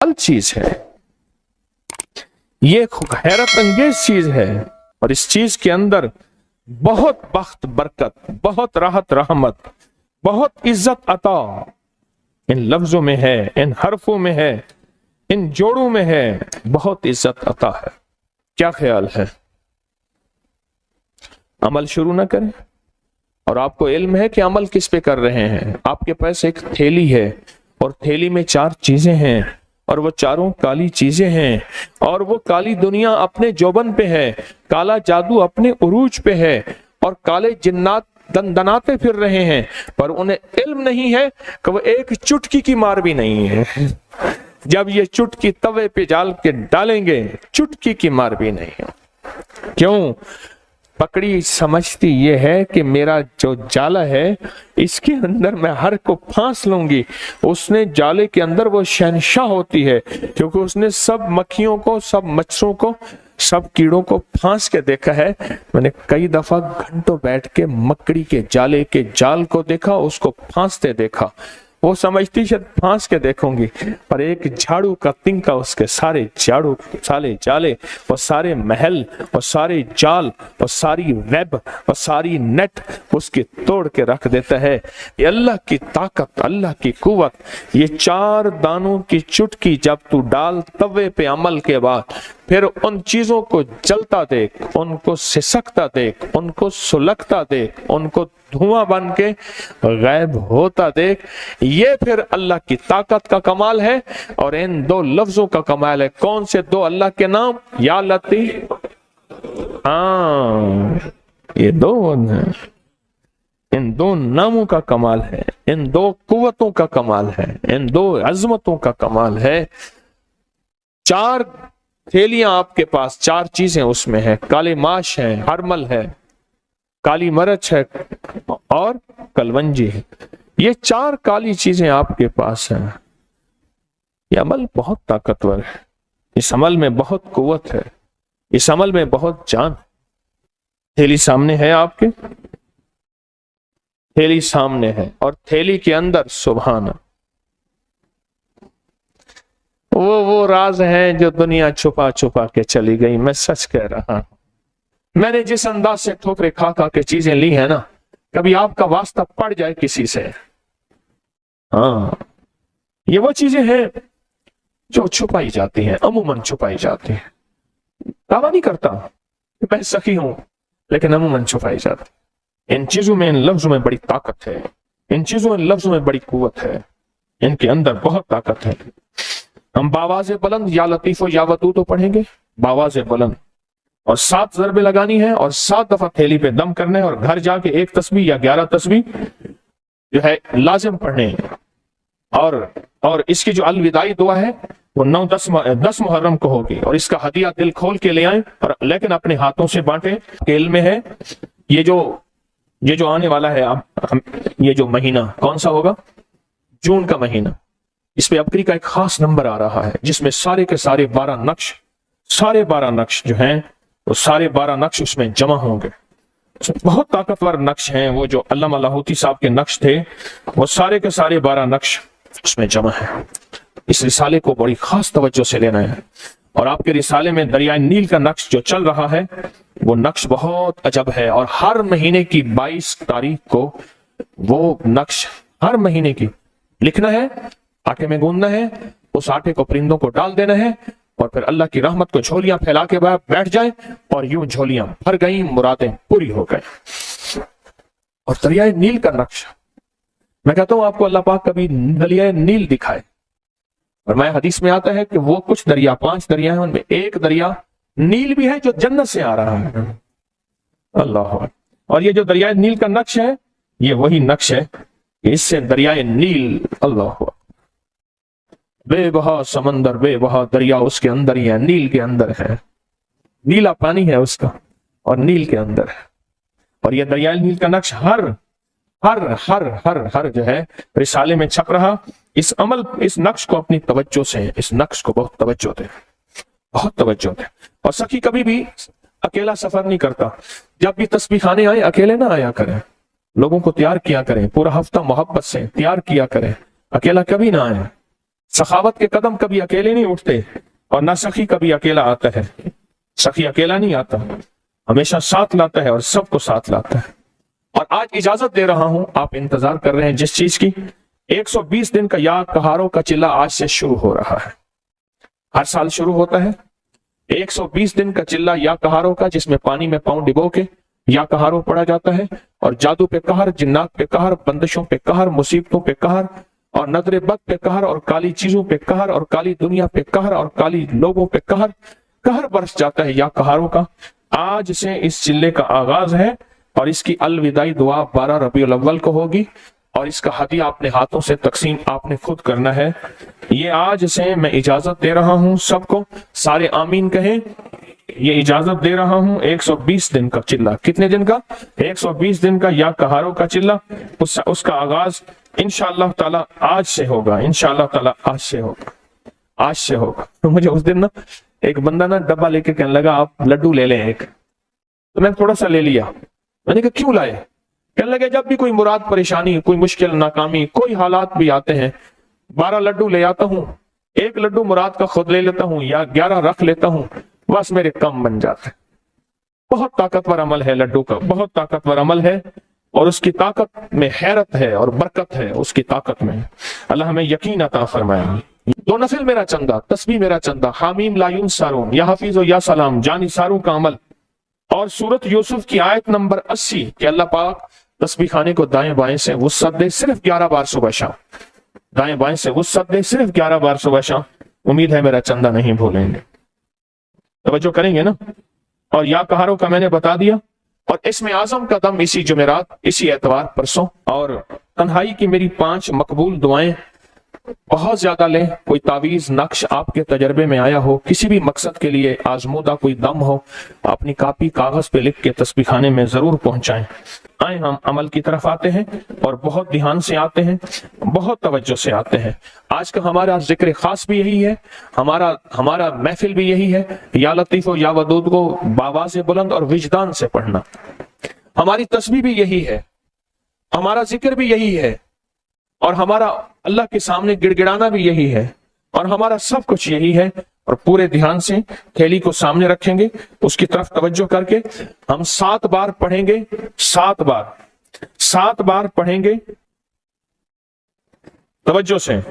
खुशहाल चीज है, ये हैरत अंगेज चीज है, और इस चीज के अंदर बहुत बख्त बरकत, बहुत राहत रहमत, बहुत इज्जत अता इन लफ्जों में है, इन हरफों में है, इन जोड़ों में है, बहुत इज्जत अता है। क्या ख्याल है, अमल शुरू ना करें? और आपको इल्म है कि अमल किस पे कर रहे हैं। आपके पास एक थैली है और थैली में 4 चीजें हैं, और वो चारों काली चीजें हैं, और वो काली दुनिया अपने जोबन पे है, काला जादू अपने उरूज पे है, और काले जिन्नात दंदनाते फिर रहे हैं, पर उन्हें इल्म नहीं है कि वो एक चुटकी की मार भी नहीं है। जब ये चुटकी तवे पे डाल के डालेंगे, चुटकी की मार भी नहीं है। क्यों? पकड़ी समझती ये है कि मेरा जो जाला है इसके अंदर मैं हर को फांस लूंगी। उसने जाले के अंदर वो शहनशाह होती है, क्योंकि उसने सब मक्खियों को, सब मच्छरों को, सब कीड़ों को फांस के देखा है। मैंने कई दफा घंटों बैठ के मकड़ी के जाले के जाल को देखा, उसको फांसते देखा। वो समझती शायद फांस के देखूंगी, पर एक झाड़ू का तिनका उसके सारे झाड़ू, सारे जाले, वो सारे महल, वो सारे जाल, वो सारी वेब, वो सारी नेट उसके तोड़ के रख देता है। ये अल्लाह की ताकत, अल्लाह की कुव्वत। ये 4 दानों की चुटकी जब तू डाल तवे पे अमल के बाद, फिर उन चीजों को जलता देख, उनको सिसकता देख, उनको सुलगता देख, उनको धुआं बन के गायब होता देख। ये फिर अल्लाह की ताकत का कमाल है, और इन 2 लफ्जों का कमाल है। कौन से 2 अल्लाह के नाम? या लतीफ, हाँ, ये 2 हैं। इन 2 नामों का कमाल है, इन 2 कुव्वतों का कमाल है, इन 2 अजमतों का कमाल है। 4 थैलियां आपके पास, 4 चीजें उसमें है। काले माश है, हरमल है, काली मरच है, और कलवंजी है। ये 4 काली चीजें आपके पास हैं। ये अमल बहुत ताकतवर है, इस अमल में बहुत कुव्वत है, इस अमल में बहुत जान है। थैली सामने है आपके, थैली सामने है, और थैली के अंदर सुभान वो राज है जो दुनिया छुपा छुपा के चली गई। मैं सच कह रहा हूं, मैंने जिस अंदाज से ठोकरे खा खा के चीजें ली है ना, कभी आपका वास्ता पड़ जाए किसी से, हाँ, ये वो चीजें हैं जो छुपाई जाती हैं, अमूमन छुपाई जाती हैं। दावा नहीं करता कि मैं सखी हूं, लेकिन अमूमन छुपाई जाती। इन चीजों में, इन लफ्जों में बड़ी ताकत है, इन चीजों, इन लफ्जों में बड़ी कुव्वत है, इनके अंदर बहुत ताकत है। हम बावाज़े बुलंद या लतीफो या वदूद तो पढ़ेंगे, बावाज़े बुलंद, और 7 ज़रबे लगानी है, और 7 दफा थैली पे दम करने, और घर जाके 1 तस्बीह या 11 तस्बीह जो है लाजिम पढ़ने। और इसकी जो अलविदाई दुआ है वो 9-10 मुहर्रम को होगी, और इसका हदिया दिल खोल के ले आए, और लेकिन अपने हाथों से बांटे। खेल में है ये जो आने वाला है, अब ये जो महीना कौन सा होगा? जून का महीना। इस पे अबकरी का एक खास नंबर आ रहा है, जिसमें सारे के सारे 12 नक्श जो हैं, वो सारे 12 नक्श उसमें जमा होंगे। बहुत ताकतवर नक्श हैं, वो जो अल्लामा लाहौती साहब के नक्श थे, वो सारे के सारे 12 नक्श उसमें जमा है। इस रिसाले को बड़ी खास तवज्जो से लेना है, और आपके रिसाले में दरिया नील का नक्श जो चल रहा है, वो नक्श बहुत अजब है, और हर महीने की 22 तारीख को वो नक्श हर महीने की लिखना है, आटे में गूंदना है, उस आटे को परिंदों को डाल देना है, और फिर अल्लाह की रहमत को झोलियां फैला के बैठ जाए, और यूं झोलियां भर गई, मुरादें पूरी हो गई। और दरिया नील का नक्श, मैं कहता हूं आपको अल्लाह पाक कभी दरिया नील दिखाए। और मैं हदीस में आता है कि वो कुछ दरिया, 5 दरिया है, उनमें एक दरिया नील भी है जो जन्नत से आ रहा है। अल्लाह। और ये जो दरिया नील का नक्श है, ये वही नक्श है, इससे दरिया नील, अल्लाह, बेबहा समंदर, बेबहा दरिया उसके अंदर ही है, नील के अंदर है, नीला पानी है उसका, और नील के अंदर है। और ये दरिया नील का नक्श हर हर हर हर हर जो है रिसाले में छप रहा। इस नक्श को अपनी तवज्जो से, इस नक्श को बहुत तवज्जो दे, बहुत तवज्जो दे। और सखी कभी भी अकेला सफर नहीं करता। जब भी तस्बीह खाने आए, अकेले ना आया करें, लोगों को तैयार किया करें, पूरा हफ्ता मोहब्बत से तैयार किया करें, अकेला कभी ना आए। सखावत के कदम कभी अकेले नहीं उठते और ना सखी कभी अकेला आता है। सखी अकेला नहीं आता, हमेशा साथ लाता है और सबको साथ लाता है। और आज इजाजत दे रहा हूं, आप इंतजार कर रहे हैं जिस चीज की, 120 दिन का या कहारों का चिल्ला आज से शुरू हो रहा है। हर साल शुरू होता है 120 दिन का चिल्ला या कहारों का, जिसमें पानी में पांव डिबो के या कहारों पड़ा जाता है और जादू पे कहर, जिन्नात पे कहर, बंदिशों पे कहर, मुसीबतों पे कहर और नजर बद पे कहर और काली चीजों पे कहर और काली दुनिया पे कहर और काली लोगों पे कहर कहर बरस जाता है या कहारों का। आज से इस चिल्ले का आगाज है और इसकी अलविदाई दुआ 12 रबीउल अव्वल को होगी और इसका हदिया अपने हाथों से तकसीम आपने खुद करना है। ये आज से मैं इजाजत दे रहा हूं सबको, सारे आमीन कहें। ये इजाजत दे रहा हूं 120 दिन का चिल्ला। कितने दिन का? 120 दिन का या कहारों का चिल्ला। उसका आगाज इंशाअल्लाह ताला आज से होगा, इंशाअल्लाह ताला आज से होगा, आज से होगा। तो मुझे उस दिन ना एक बंदा ना डब्बा लेके कहने लगा आप लड्डू ले लें एक, तो मैं थोड़ा सा ले लिया। मैंने कहा क्यों लाए? कहने लगे जब भी कोई मुराद, परेशानी, कोई मुश्किल, नाकामी, कोई हालात भी आते हैं, 12 लड्डू ले आता हूँ, एक लड्डू मुराद का खुद ले लेता हूँ या 11 रख लेता हूँ, बस मेरे कम बन जाते हैं। बहुत ताकतवर अमल है लड्डू का, बहुत ताकतवर अमल है और उसकी ताकत में हैरत है और बरकत है उसकी ताकत में। अल्लाह हमें यकीन अता फरमाए। दो नफिल मेरा चंदा, तस्बीह मेरा चंदा, हामीम लायून सारून, या हफीज या सलाम, जानी सारू का अमल और सूरत यूसुफ की आयत नंबर 80 कि अल्लाह पाक तस्बीह खाने को दाएं बाएं से वुसअत दे, सिर्फ 11 बार सुबह शाम। दाएं बाएं से वुसअत दे, सिर्फ 11 बार सुबह शाम। उम्मीद है मेरा चंदा नहीं भूलेंगे, तवज्जो करेंगे ना। और या कहारों का मैंने बता दिया और इसमें आजम का दम इसी जुमेरात, इसी एतवार परसों। और तन्हाई की मेरी 5 मकबूल दुआएं बहुत ज्यादा लें। कोई तावीज नक्श आपके तजर्बे में आया हो, किसी भी मकसद के लिए आजमूदा कोई दम हो, अपनी कापी कागज पे लिख के तस्बीह खाने में जरूर पहुंचाएं। आए हम अमल की तरफ आते हैं और बहुत ध्यान से आते हैं, बहुत तवज्जो से आते हैं। आज का हमारा जिक्र खास भी यही है, हमारा महफिल भी यही है। या लतीफ या वदूद को बावाज़ बुलंद और विजदान से पढ़ना, हमारी तस्बीह भी यही है, हमारा जिक्र भी यही है और हमारा अल्लाह के सामने गिड़गिड़ाना भी यही है और हमारा सब कुछ यही है। और पूरे ध्यान से थैली को सामने रखेंगे, उसकी तरफ तवज्जो करके हम 7 बार पढ़ेंगे, 7 बार पढ़ेंगे तवज्जो से,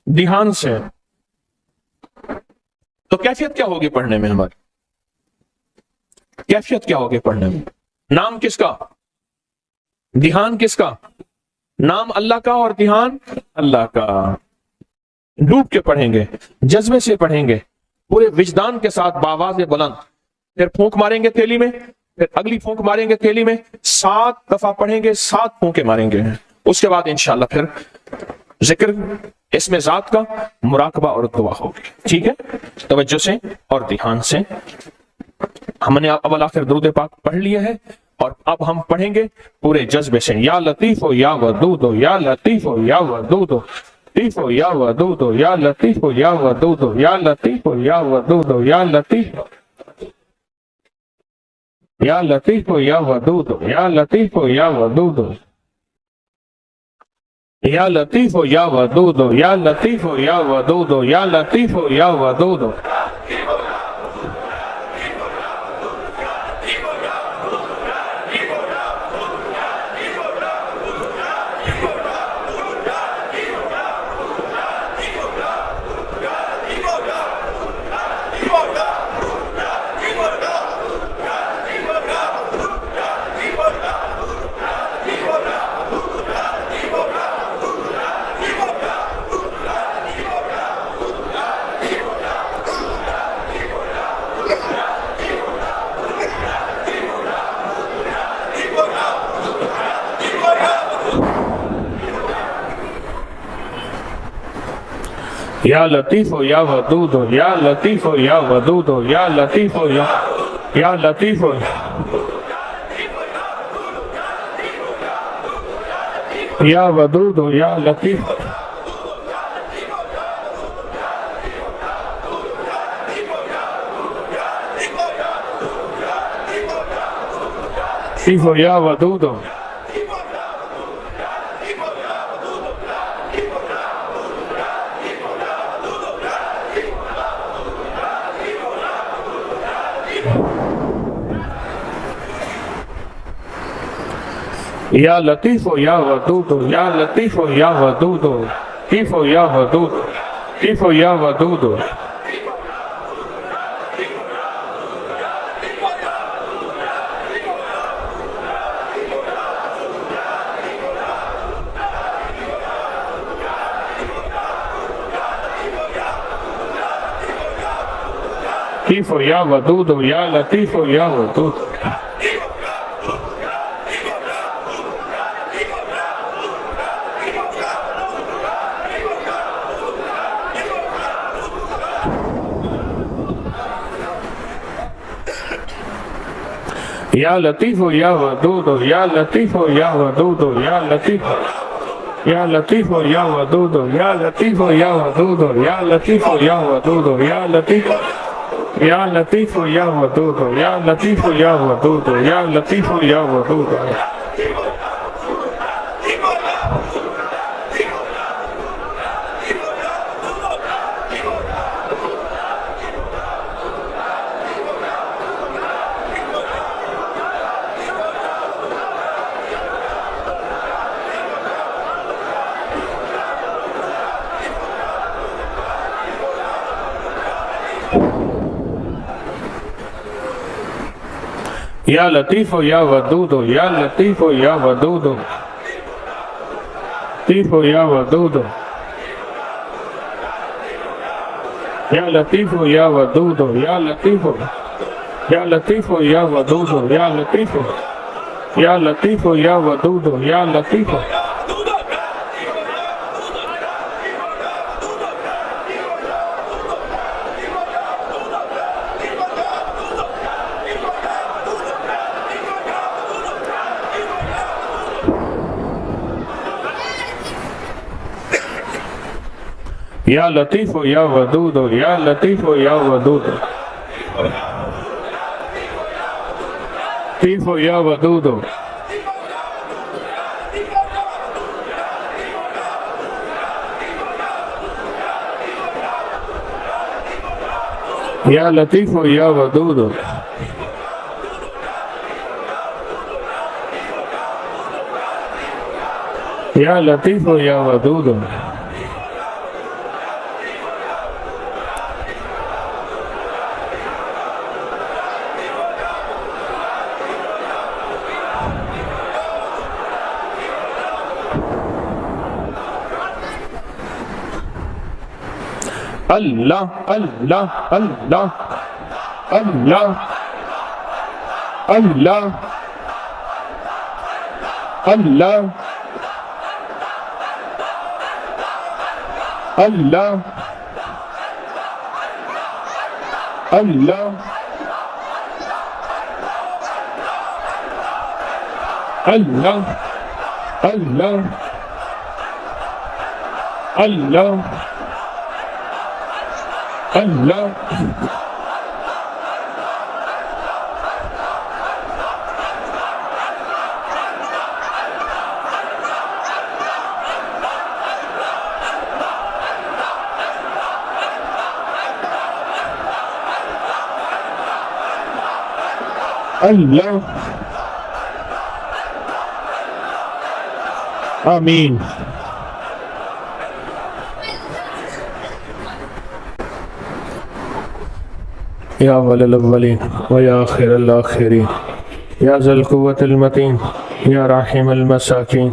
ध्यान से। तो कैफियत क्या होगी पढ़ने में? हमारी कैफियत क्या होगी पढ़ने में? नाम किसका? ध्यान किसका? नाम अल्लाह का और ध्यान अल्लाह का। डूब के पढ़ेंगे, जज्बे से पढ़ेंगे, पूरे विजदान के साथ, बावाज़ बुलंद। फिर फूंक मारेंगे थैली में, फिर अगली फूंक मारेंगे थैली में, 7 दफा पढ़ेंगे, 7 फूंके मारेंगे। उसके बाद इंशाल्लाह फिर जिक्र, इसमें जात का मुराकबा और दुआ होगी। ठीक है, तवज्जो से और ध्यान से। हमने अव्वल आखिर दुरूद पाक पढ़ लिया है और अब हम पढ़ेंगे पूरे जज्बे से। या लतीफ हो या वदूद हो, या लतीफ हो या वदूद हो, लतीफ हो या वदूद हो, या लतीफ हो या वदूद हो, या लतीफ हो या वदूद हो, या लतीफ, या लतीफ हो या वदूद हो, या लतीफ हो या वदूद हो, या लतीफ हो या वदूद हो, या लतीफ हो या वदूद हो, या लतीफ हो या वदूद हो। या लतीफ हो या वदूद हो, या लतीफ हो या वदूद हो, या लतीफ हो या लतीफ हो, या वदूद हो, या लतीफ, लतीफ हो या वदूद हो। یا لطیف یا ودود یا لطیف یا ودود لطیف یا ودود لطیف یا ودود لطیف یا ودود یا لطیف یا ودود یا لطیف یا ودود یا لطیف یا ودود یا لطیف یا لطیف یا ودود یا لطیف یا ودود یا لطیف یا ودود یا لطیف یا لطیف یا ودود یا لطیف یا ودود یا لطیف یا ودود یا لطیف یا ودود یا لطیف یا ودود لطیف یا ودود یا لطیف یا ودود یا لطیف یا لطیف یا ودود یا لطیف یا لطیف یا ودود یا لطیف یا لطیف یا ودود یا لطیف یا ودود لطیف یا ودود یا لطیف یا ودود یا لطیف یا ودود اللہ اللہ اللہ اللہ اللہ اللہ اللہ اللہ اللہ اللہ اللہ اللہ اللہ آمین یا اول الاولین و یا آخر الاخرین یا ذا القوة المتین یا راحم المساکین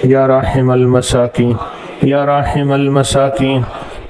یا راحم المساکین یا راحم المساکین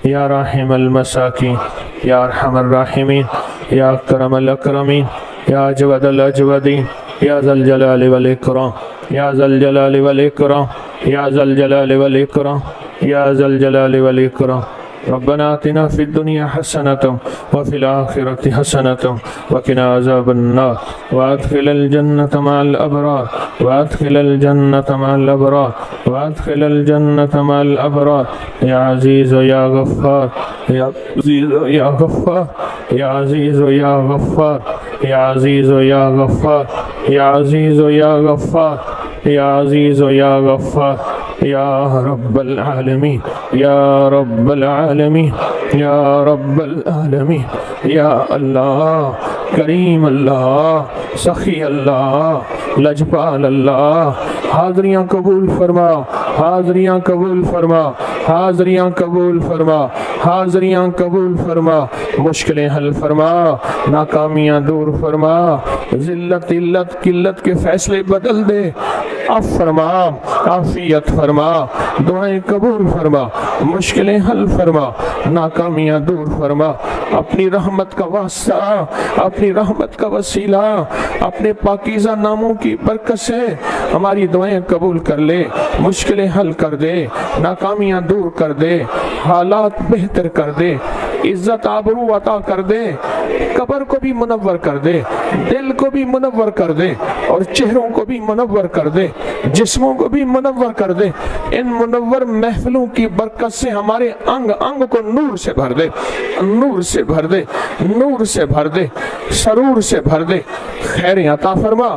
یا راحم المساکین یا ارحم الراحمین یا اکرم الاکرمین یا اجود الاجودین یا ذا الجلال والاکرام یا ذا الجلال والاکرام یا ذا الجلال والاکرام یا ذا الجلال والاکرام ربنا آتنا في الدنيا حسنة وفي الآخرة حسنة وقنا عذاب النار وادخل الجنة مع الأبرار وادخل الجنة مع الأبرار وادخل الجنة مع الأبرار يا عزيز يا غفار يا عزيز يا غفار يا عزيز يا غفار يا عزيز يا غفار يا عزيز يا غفار يا عزيز يا غفار يا رب العالمين يا رب العالمين يا رب العالمين يا الله کریم اللہ، سخی اللہ، لجپال اللہ، حاضریاں قبول فرما، حاضریاں قبول فرما، حاضریاں قبول فرما، حاضریاں قبول فرما، مشکلیں حل فرما، ناکامیاں دور فرما، ذلت علت قلت کے فیصلے بدل دے، عفو فرما، عافیت فرما، دعائیں قبول فرما، مشکلیں حل فرما، ناکامیاں دور فرما، اپنی رحمت کا واسطہ، اپنی رحمت کا وسیلہ، اپنے پاکیزہ ناموں کی برکت سے ہماری دعائیں قبول کر لے، مشکلیں حل کر دے، ناکامیاں دور کر دے، حالات بہتر کر دے، عزت آبرو عطا کر دے، قبر کو بھی منور کر دے، دل کو بھی منور کر دے، اور چہروں کو بھی منور کر دے، جسموں کو بھی منور کر دے، ان منور محفلوں کی برکت سے ہمارے انگ انگ کو نور سے بھر دے، نور سے بھر دے، نور سے بھر دے، سرور سے بھر دے، خیریں عطا فرما،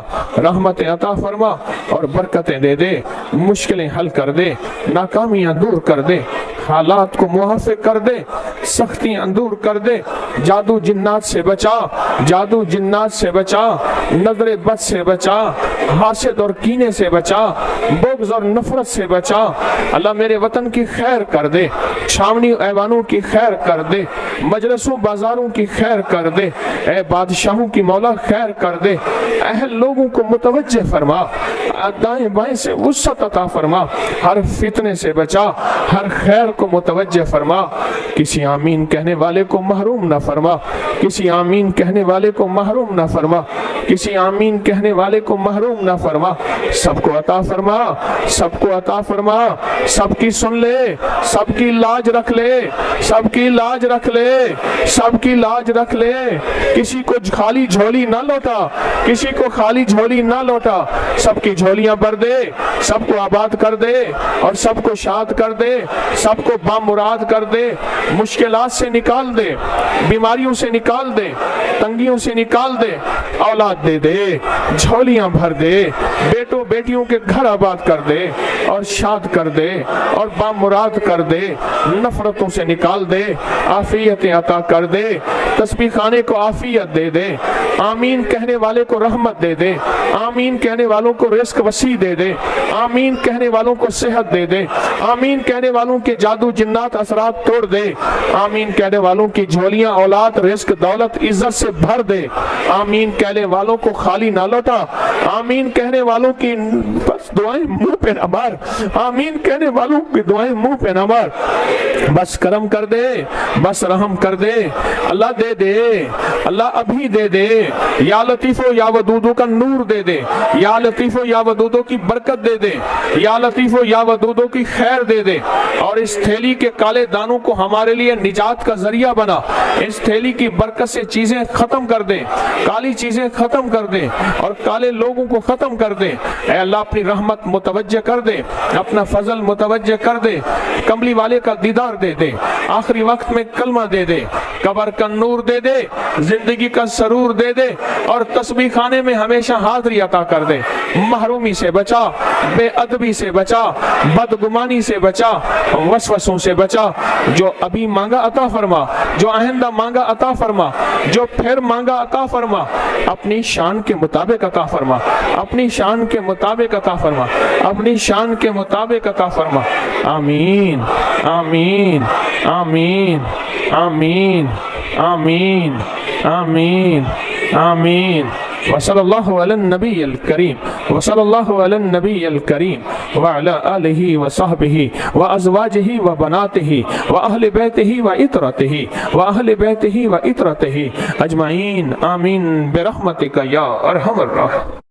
رحمتیں عطا فرما اور برکتیں دے دے، مشکلیں حل کر دے، ناکامیاں دور کر دے، حالات کو موافق کر دے، سختیاں دور کر دے، جادو جنات سے بچا، جادو جنات سے بچا، نظر بد سے بچا، حاسد اور کینے سے بچا، بغض اور نفرت سے بچا، اللہ میرے وطن کی خیر کر دے، چھاونی ایوانوں کی خیر کر دے، مجلسوں بازاروں کی خیر کر دے، اے بادشاہوں کی مولا خیر کر دے، اہل لوگوں کو متوجہ فرما، دائیں بائیں سے وسعت عطا فرما، ہر فتنے سے بچا، ہر خیر کو متوجہ فرما، کسی آمین کہنے والے کو محروم نہ فرما، کسی آمین کہنے والے کو محروم نہ فرما، کسی آمین کہنے والے کو محروم نہ فرما، سب کو عطا فرما، سب کو عطا فرما، سب کی سن لے، سب کی لاج رکھ لے، سب کی لاج رکھ لے، سب کی لاج رکھ لے، کسی کو خالی جھولی نہ لوٹا، کسی کو خالی جھولی نہ لوٹا، سب کی جھولیاں بھر دے، سب کو آباد کر دے اور سب کو شاد کر دے، سب کو بامراد کر دے، مشکلات سے نکال دے، بیماریوں سے نکال دے، تنگیوں سے نکال دے، اولاد دے دے، جھولیاں بھر دے، بیٹوں بیٹیوں کے گھر آباد کر دے اور شاد کر دے اور بامراد کر دے، نفرتوں سے نکال دے، عافیتیں عطا کر دے، تسبیح خانے کو عافیت دے دے، آمین کہنے والے کو رحمت دے دے، آمین کہنے والوں کو رزق وسیع دے دے، آمین کہنے والوں کو صحت دے دے، آمین کہنے والوں کے جادو جنات اثرات توڑ دے، آمین کہنے والوں کی جھولیاں اولاد رزق دولت عزت سے بھر دے، آمین کہنے والوں کو خالی نہ لوٹا، آمین کہنے والوں کی بس دعائیں منہ پہ نہ مار، آمین کہنے والوں کی دعائیں منہ پہ نہ مار، بس کرم کر دے، بس رحم کر دے، اللہ دے دے، اللہ ابھی دے دے، یا لطیفو یا ودودو کا نور دے دے، یا لطیفو یا ودودو کی برکت دے دے، یا لطیفو یا ودودو کی خیر دے دے، اور اس تھیلی کے کالے دانوں کو ہمارے لیے نجات کا ذریعہ بنا، اس تھیلی کی برکت سے چیزیں ختم کر دے، کالی چیزیں ختم کر دے اور کالے لوگوں کو ختم کر دے، اے اللہ اپنی رحمت متوجہ کر دے، اپنا فضل متوجہ کر دے، کملی والے کا دیدار دے دے، آخری وقت میں کلمہ دے دے، قبر کا نور دے دے، زندگی کا سرور دے دے اور تسبیح خانے میں ہمیشہ حاضری عطا کر دے، محرومی سے بچا، بے ادبی سے بچا، بدگمانی سے بچا، وسوسوں سے بچا، جو ابھی مانگا عطا فرما، جو آئندہ مانگا عطا فرما، جو پھر مانگا عطا فرما، اپنی شان کے مطابق عطا فرما، اپنی شان کے مطابق عطا فرما، اپنی شان کے مطابق عطا فرما، آمین آمین آمین آمین آمین آمین آمین وصلی اللہ علی النبی الکریم وصلی اللہ علی النبی الکریم وعلی آلہ وصحبہ وازواجہ وبناتہ واہل بیتہ وعطرتہ واہل بیتہ وعطرتہ اجمعین آمین برحمتک یا ارحم الراحمین۔